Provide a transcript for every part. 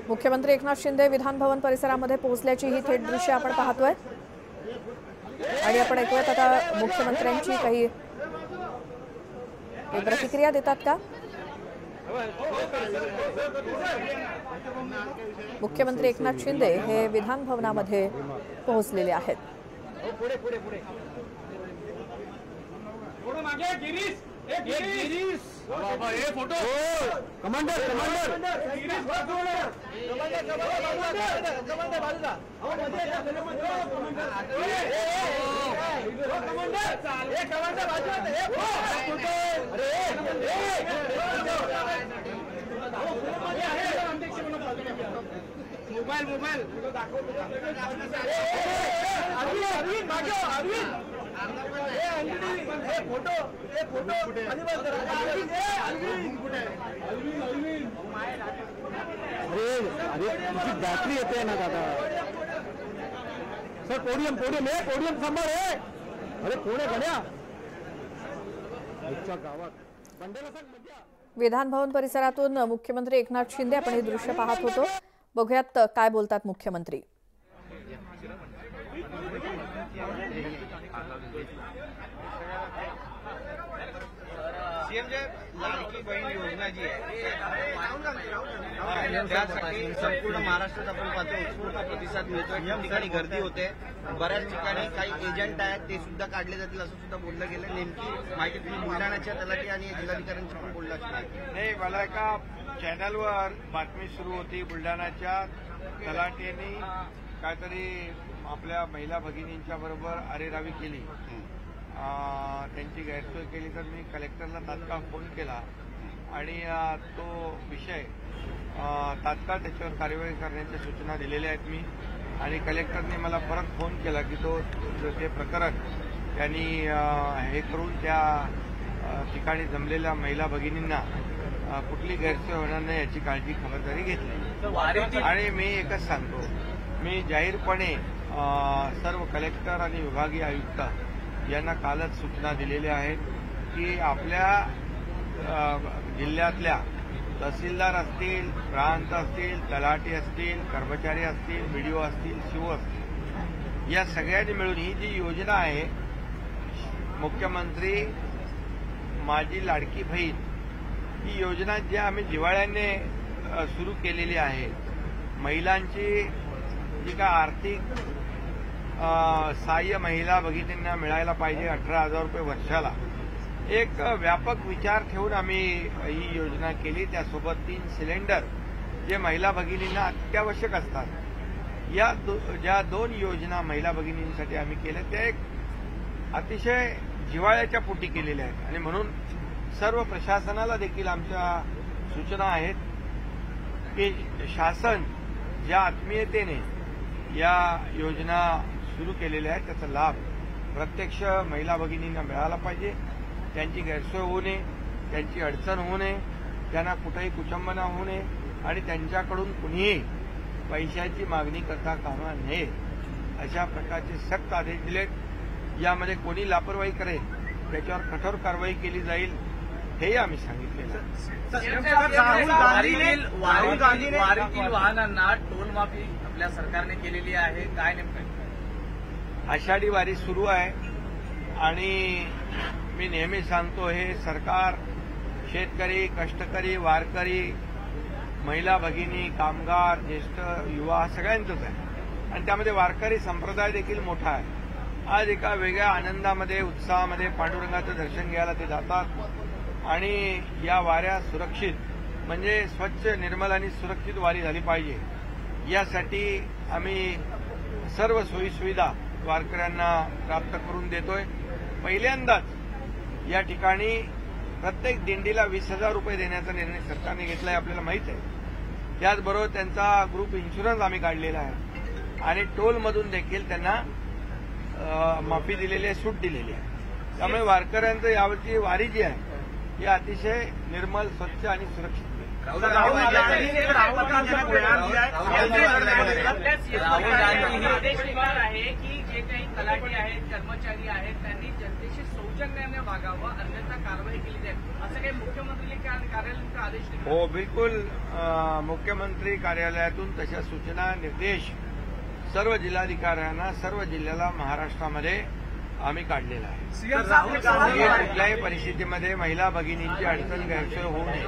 मुख्यमंत्री एकनाथ शिंदे विधान भवन परिसरामध्ये पोहोचल्याची ही थेट दृश्य आपण पाहतोय आणि आपण ऐकूयात आता मुख्यमंत्र्यांची काही प्रतिक्रिया देतात का। मुख्यमंत्री एकनाथ शिंदे हे विधान भवनामध्ये पोहोचलेले आहेत। फोटो कमांडर मोबाईल फोटो अरे बॅटरी येते ना दादा। सर पोडियम सांभाळ आहे। अरे कोण आहे गण्या गावात। विधान भवन परिसरातून मुख्यमंत्री एकनाथ शिंदे आपण हे दृश्य पाहत होतो। बघूयात काय बोलतात मुख्यमंत्री। सीएम जे लाडकी बहीण योजना जी आहे त्यासाठी संपूर्ण महाराष्ट्रात आपण पाहतो उत्स्फूर्त प्रतिसाद मिळतोय। या ठिकाणी गर्दी होते, बऱ्याच ठिकाणी काही एजंट आहेत ते सुद्धा काढले जातील असं सुद्धा बोललं गेलं। नेमकी माहिती तुम्ही बुलढाण्याच्या तलाठी आणि जिल्हाधिकाऱ्यांची पण बोलला नाही। मला एका चॅनलवर बातमी सुरू होती, बुलढाण्याच्या तलाठ्यांनी काहीतरी आपल्या महिला भगिनींच्या बरोबर अरेरावी केली, त्यांची गैरसोय केली। तर मी कलेक्टरला तात्काळ फोन केला आणि तो विषय तात्काळ त्याच्यावर कार्यवाही करण्याच्या सूचना दिलेल्या आहेत मी। आणि कलेक्टरने मला परत फोन केला की ते प्रकरण त्यांनी हे करून त्या ठिकाणी जमलेल्या महिला भगिनींना कुठली गैरसोय होणार नाही याची काळजी खबरदारी घेतली। आणि मी एकच सांगतो, मी जाहीरपणे सर्व कलेक्टर आणि विभागीय आयुक्त यांना कालच सूचना दिलेल्या आहेत की आपल्या जिल्ह्यातल्या तहसीलदार असतील, प्रांत असतील, तलाठी असतील, कर्मचारी असतील, बीडीओ असतील, सीओ असतील, या सगळ्यांनी मिळून ही जी योजना आहे मुख्यमंत्री माझी लाडकी बहीण, ही योजना जी आम्ही जिव्हाळ्याने सुरू केलेली आहे, महिलांची जी काय आर्थिक सहाय्य महिला भगिनींना मिळायला पाहिजे 18,000 रुपये वर्षाला, एक व्यापक विचार ठेवून आम्ही ही योजना केली। त्यासोबत 3 सिलेंडर जे महिला भगिनींना अत्यावश्यक असतात। या ज्या 2 योजना महिला भगिनींसाठी आम्ही केल्या त्या एक अतिशय जिव्हाळ्याच्या पोटी केलेल्या आहेत आणि म्हणून सर्व प्रशासनाला देखील आमच्या सूचना आहेत की शासन ज्या आत्मीयतेने या योजना सुरू केलेल्या आहेत त्याचा लाभ प्रत्यक्ष महिला भगिनींना मिळाला पाहिजे। त्यांची गैरसोय होऊ नये, त्यांची अडचण होऊ नये, त्यांना कुठेही कुचंबना होऊ नये आणि त्यांच्याकडून कुणीही पैशाची मागणी करता कामा नये अशा प्रकारचे सक्त आदेश दिलेत। यामध्ये कोणी लापरवाही करेल त्याच्यावर कठोर कारवाई केली जाईल हेही आम्ही सांगितलेलं आहे। वारीतील वाहनांना टोल माफी आपल्या सरकारने केलेली आहे, काय नेमकं? आषाढी वारी सुरू आहे आणि मी नेहमी सांगतो हे सरकार शेतकरी, कष्टकरी, वारकरी, महिला भगिनी, कामगार, ज्येष्ठ युवा सगळ्यांचंच आहे आणि त्यामध्ये वारकरी संप्रदाय देखील मोठा आहे। आज एका वेगळ्या आनंदामध्ये, उत्साहामध्ये पांडुरंगाचं दर्शन घ्यायला ते जातात आणि या वाऱ्या सुरक्षित म्हणजे स्वच्छ, निर्मल आणि सुरक्षित वारी झाली पाहिजे यासाठी आम्ही सर्व सोयीसुविधा वारकऱ्यांना प्राप्त करून देतोय। पहिल्यांदाच या ठिकाणी प्रत्येक दिंडीला 20,000 रुपये देण्याचा निर्णय सरकारने घेतला आहे, आपल्याला माहित आहे। त्याचबरोबर त्यांचा ग्रुप इन्शुरन्स आम्ही काढलेला आहे आणि टोलमधून देखील त्यांना माफी दिलेली आहे, सूट दिलेली आहे। त्यामुळे वारकऱ्यांचं यावरची वारी जी आहे ही अतिशय निर्मल, स्वच्छ आणि सुरक्षित राहुल गांधी आदेश निघाला आहे की जे काही तलाठी आहेत, कर्मचारी आहेत, त्यांनी जनतेशी सौजन्याने वागावं, अन्यथा कारवाई केली जाईल, असं काही मुख्यमंत्री कार्यालयाचा आदेश निघाला. हो, बिलकुल. मुख्यमंत्री कार्यालयातून तशा सूचना, निर्देश सर्व जिल्हाधिकाऱ्यांना, सर्व जिल्ह्याला महाराष्ट्रामध्ये आम्ही काढलेला आहे. कुठल्याही परिस्थितीमध्ये महिला भगिनींची अडचण गैरसोय होऊ नये.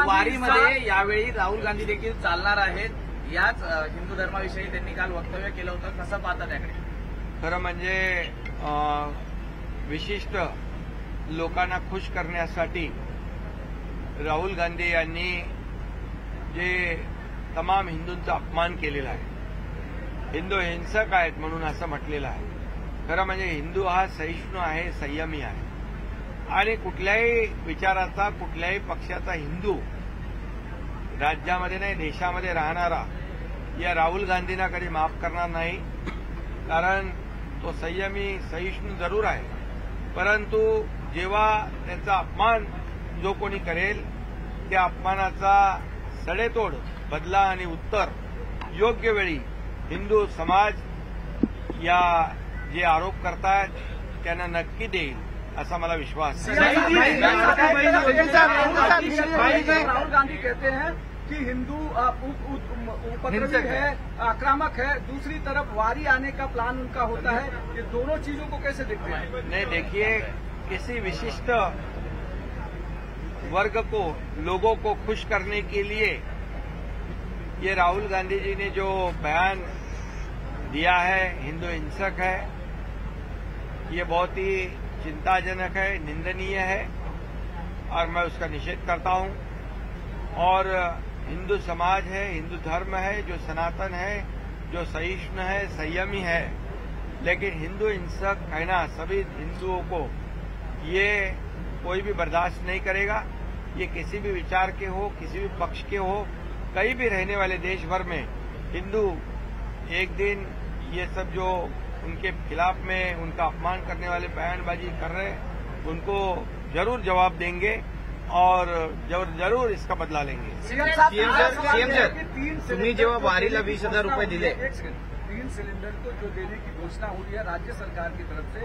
वारीमध्ये यावेळी राहुल गांधी देखील चालणार आहेत. याच हिंदू धर्माविषयी त्यांनी काल वक्तव्य केलं होतं. कसं पाहता त्याकडे? खरं म्हणजे विशिष्ट लोकांना खुश करण्यासाठी राहुल गांधी यांनी जे तमाम हिंदूंचा अपमान केलेला आहे, हिंदू हिंसक आहेत म्हणून असं म्हटलेलं आहे. खरं म्हणजे हिंदू हा सहिष्णू आहे, संयमी आहे आणि कुठल्याही विचाराचा, कुठल्याही पक्षाचा हिंदू राज्यामध्ये नाही, देशामध्ये राहणारा या राहुल गांधींना कधी माफ करणार नाही. कारण तो संयमी, सहिष्णू जरूर आहे, परंतु जेव्हा त्याचा अपमान जो कोणी करेल त्या अपमानाचा सडेतोड बदला आणि उत्तर योग्य वेळी हिंदू समाज या जे आरोप करतात त्यांना नक्की देईल असा मला विश्वास आहे. राहुल गांधी कहते हैं कि हिंदू उपद्रवी है, आक्रामक है, दूसरी तरफ वारी आने का प्लान उनका होता है. ये दोनों चीजों को कैसे देखते हैं? नहीं, देखिए, किसी विशिष्ट वर्ग को, लोगों को खुश करने के लिए ये राहुल गांधी जी ने जो बयान दिया है, हिंदू हिंसक है, ये बहुत ही चिंताजनक है, निंदनीय है और मैं उसका निषेध करता हूं. और हिंदू समाज है, हिंदू धर्म है जो सनातन है, जो सहिष्णु है, संयमी है, लेकिन हिंदू हिंसक कहना सभी हिंदुओं को ये कोई भी बर्दाश्त नहीं करेगा. ये किसी भी विचार के हो, किसी भी पक्ष के हो, कहीं भी रहने वाले देश भर में हिंदू एक दिन ये सब जो उनके खिलाफ में उनका अपमान करने वाले बयानबाजी कर रहे हैं उनको जरूर जवाब देंगे और जरूर इसका बदला लेंगे. सीएम सर, तुम्ही जेव्हा वारीला 20,000 रुपये दिले, 3 सिलेंडर को जो देने की घोषणा हुई है राज्य सरकार की तरफ से,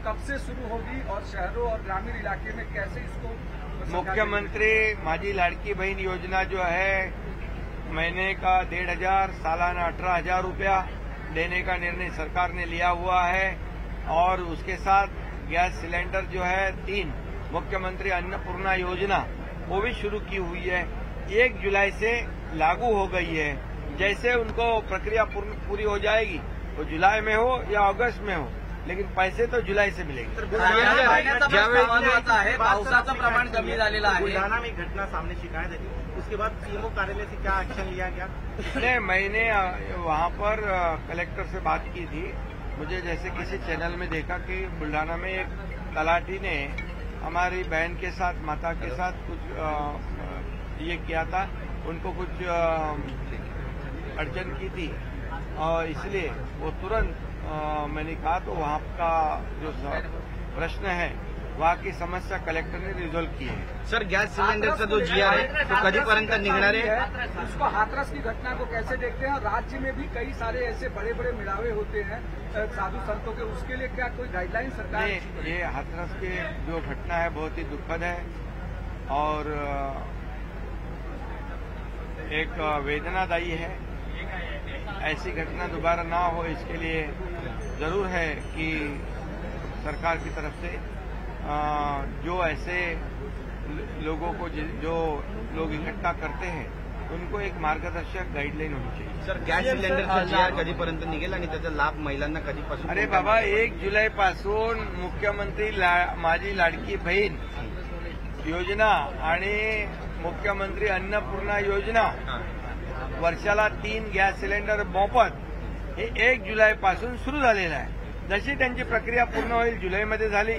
कब से शुरू होगी और शहरों और ग्रामीण इलाके में कैसे इसको? मुख्यमंत्री माझी लाडकी बहन योजना जो है, महीने का 1,500, सालाना 18,000 रुपया देने का निर्णय सरकार ने लिया हुआ है और उसके साथ गैस सिलेंडर जो है 3, मुख्यमंत्री अन्नपूर्णा योजना वो भी शुरू की हुई है. 1 जुलाई से लागू हो गई है. जैसे उनको प्रक्रिया पूरी हो जाएगी, वो जुलाई में हो या अगस्त में हो, लेकिन पैसे तो जुलाई से मिलेंगे. पावसाचं प्रमाण कमी झालेलं आहे. बुलढाणा में घटना सामने शिकायत है, उसके बाद सीएमओ कार्यालय से क्या एक्शन लिया गया? नहीं, मैंने वहां पर कलेक्टर से बात की थी. मुझे जैसे किसी चैनल में देखा कि बुल्ढाना में एक तलाठी ने हमारी बहन के साथ, माता के साथ कुछ ये किया था, उनको कुछ अड़चन की थी और इसलिए वो तुरंत मैंने कहा तो वहाँ का जो प्रश्न है वहाँ की समस्या कलेक्टर ने रिझॉल्व की है. सर, गॅस सिलेंडरचा जो जीआर आहे तो कधीपर्यंत निघणार आहे? उसको हाथरस की घटना को कैसे देखते हैं? और राज्य में भी कई सारे ऐसे बड़े बड़े मिलावे होते हैं साधु संतों के, उसके लिए क्या कोई गाइडलाइन सरकार? ये हाथरस की जो घटना है बहुत ही दुखद है और एक वेदनादायी है. ऐसी घटना दोबारा ना हो इसके लिए जरूर है कि सरकार की तरफ से जो ऐसे लोगों को जो लोग इकट्ठा करते हैं उनको एक मार्गदर्शक गाईडलाईन होनी चाहिए. सर, गॅस सिलेंडरचा जीआर कधीपर्यंत निघेल आणि त्याचा लाभ महिलांना कधीपासून? अरे बाबा, 1 जुलैपासून मुख्यमंत्री माझी लाडकी बहीण योजना आणि मुख्यमंत्री अन्नपूर्णा योजना, वर्षाला 3 गॅस सिलेंडर मोफत हे 1 जुलैपासून सुरू झालेलं आहे. जशी त्यांची प्रक्रिया पूर्ण होईल, जुलैमध्ये झाली,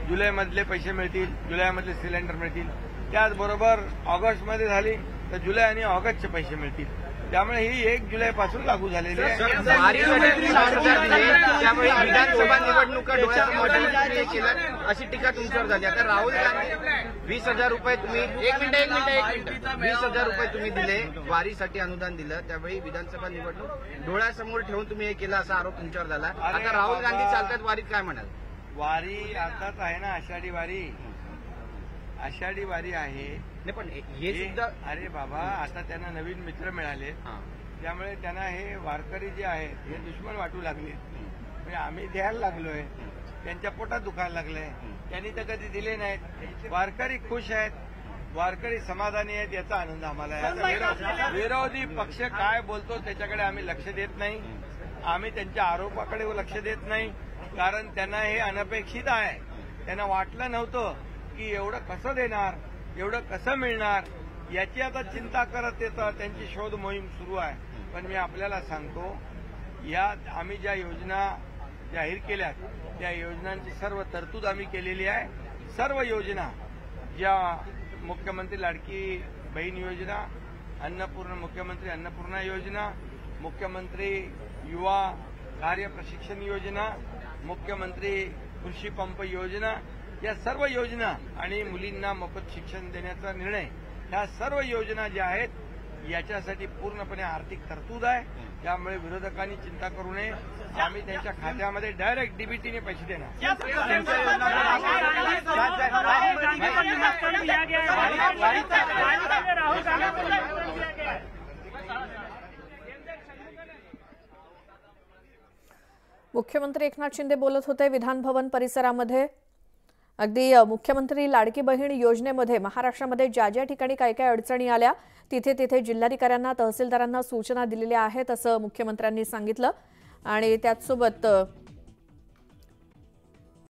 जुलैमधले पैसे मिळतील, जुलैमधले सिलेंडर मिळतील. त्याचबरोबर ऑगस्टमध्ये झाली तर जुलै आणि ऑगस्टचे पैसे मिळतील. त्यामुळे ही 1 जुलैपासून लागू झालेली आहे. वारीसाठी तुम्ही 20,000 दिले, त्यामुळे विधानसभा निवडणुका डोळ्यासमोर ठेवून केलं अशी टीका तुमच्यावर झाली. आता राहुल गांधी 20,000 रुपये तुम्ही एक मिनिट 20,000 रुपये तुम्ही दिले, वारीसाठी अनुदान दिलं, त्यावेळी विधानसभा निवडणूक डोळ्यासमोर ठेवून तुम्ही हे केलं असा आरोप तुमच्यावर झाला. आता राहुल गांधी चालतात वारीत, काय म्हणाल? वारी अर्थात आहे ना, आषाढी वारी. आषाढी वारी आहे. नाही पण हे सुद्धा अरे बाबा, आता त्यांना नवीन मित्र मिळाले, त्यामुळे त्यांना हे वारकरी जे आहेत हे दुश्मन वाटू लागले. म्हणजे आम्ही द्यायला लागलोय, त्यांच्या पोटात दुखायला लागलंय. त्यांनी तर कधी दिले नाहीत. वारकरी खुश आहेत, वारकरी समाधानी आहेत, याचा आनंद आम्हाला आहे. विरोधी पक्ष काय बोलतो त्याच्याकडे आम्ही लक्ष देत नाही. आम्ही त्यांच्या आरोपाकडे लक्ष देत नाही, कारण त्यांना हे अनपेक्षित आहे. त्यांना वाटलं नव्हतं की एवढं कसं देणार, एवढं कसं मिळणार, याची आता चिंता करत येतं. त्यांची शोध मोहीम सुरू आहे. पण मी आपल्याला सांगतो, या आम्ही ज्या योजना जाहीर केल्यात त्या योजनांची सर्व तरतूद आम्ही केलेली आहे. सर्व योजना ज्या मुख्यमंत्री लाडकी बहीण योजना, मुख्यमंत्री अन्नपूर्णा योजना, मुख्यमंत्री युवा कार्य प्रशिक्षण योजना, मुख्यमंत्री कृषी पंप योजना, या सर्व योजना आणि मुलींना मोफत शिक्षण देण्याचा निर्णय, ह्या सर्व योजना ज्या आहेत याच्यासाठी पूर्णपणे आर्थिक तरतूद आहे. त्यामुळे विरोधकांनी चिंता करू नये. आम्ही त्यांच्या खात्यामध्ये डायरेक्ट डीबीटीने पैसे देणार. मुख्यमंत्री एकनाथ शिंदे बोलत होते विधान भवन परिसरामध्ये. अगदी मुख्यमंत्री लाडकी बहीण योजनेमध्ये महाराष्ट्रामध्ये ज्या ज्या ठिकाणी काय काय अडचणी आल्या तिथे तिथे जिल्हाधिकाऱ्यांना, तहसीलदारांना सूचना दिलेल्या आहेत असं मुख्यमंत्र्यांनी सांगितलं. आणि त्याचसोबत